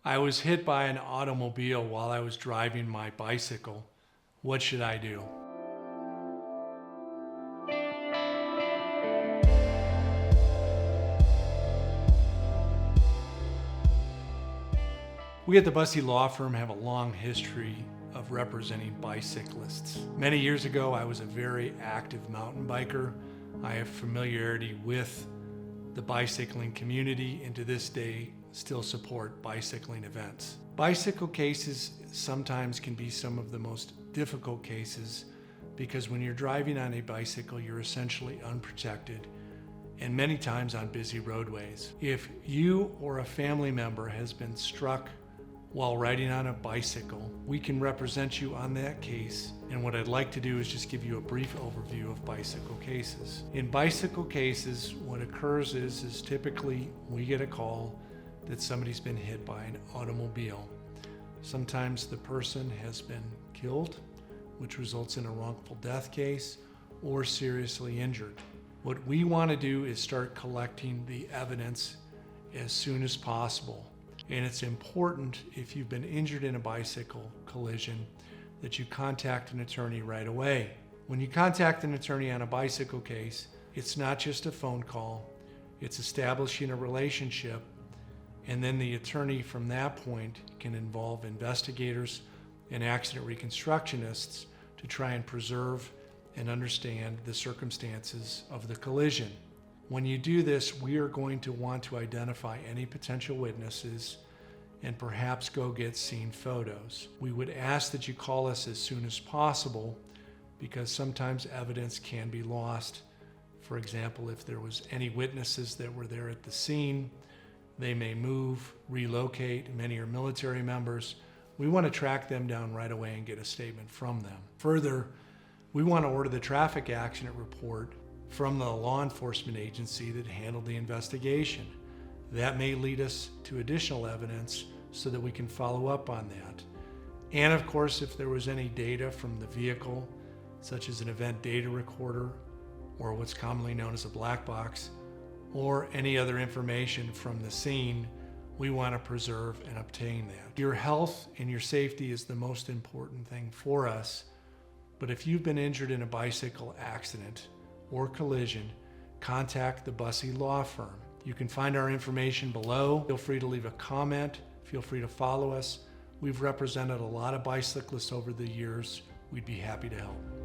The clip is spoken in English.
I was hit by an automobile while I was driving my bicycle. What should I do? We at the Bussey Law Firm have a long history of representing bicyclists. Many years ago, I was a very active mountain biker. I have familiarity with the bicycling community, and to this day still support bicycling events. Bicycle cases sometimes can be some of the most difficult cases because when you're driving on a bicycle, you're essentially unprotected and many times on busy roadways. If you or a family member has been struck while riding on a bicycle, we can represent you on that case. And what I'd like to do is just give you a brief overview of bicycle cases. In bicycle cases, what occurs is typically we get a call that somebody's been hit by an automobile. Sometimes the person has been killed, which results in a wrongful death case, or seriously injured. What we want to do is start collecting the evidence as soon as possible. And it's important, if you've been injured in a bicycle collision, that you contact an attorney right away. When you contact an attorney on a bicycle case, it's not just a phone call, it's establishing a relationship, and then the attorney from that point can involve investigators and accident reconstructionists to try and preserve and understand the circumstances of the collision. When you do this, we are going to want to identify any potential witnesses and perhaps go get scene photos. We would ask that you call us as soon as possible because sometimes evidence can be lost. For example, if there was any witnesses that were there at the scene, they may move, relocate. Many are military members. We want to track them down right away and get a statement from them. Further, we want to order the traffic accident report from the law enforcement agency that handled the investigation. That may lead us to additional evidence so that we can follow up on that. And of course, if there was any data from the vehicle, such as an event data recorder, or what's commonly known as a black box, or any other information from the scene, we want to preserve and obtain that. Your health and your safety is the most important thing for us, but if you've been injured in a bicycle accident or collision, contact the Bussey Law Firm. You can find our information below. Feel free to leave a comment. Feel free to follow us. We've represented a lot of bicyclists over the years. We'd be happy to help.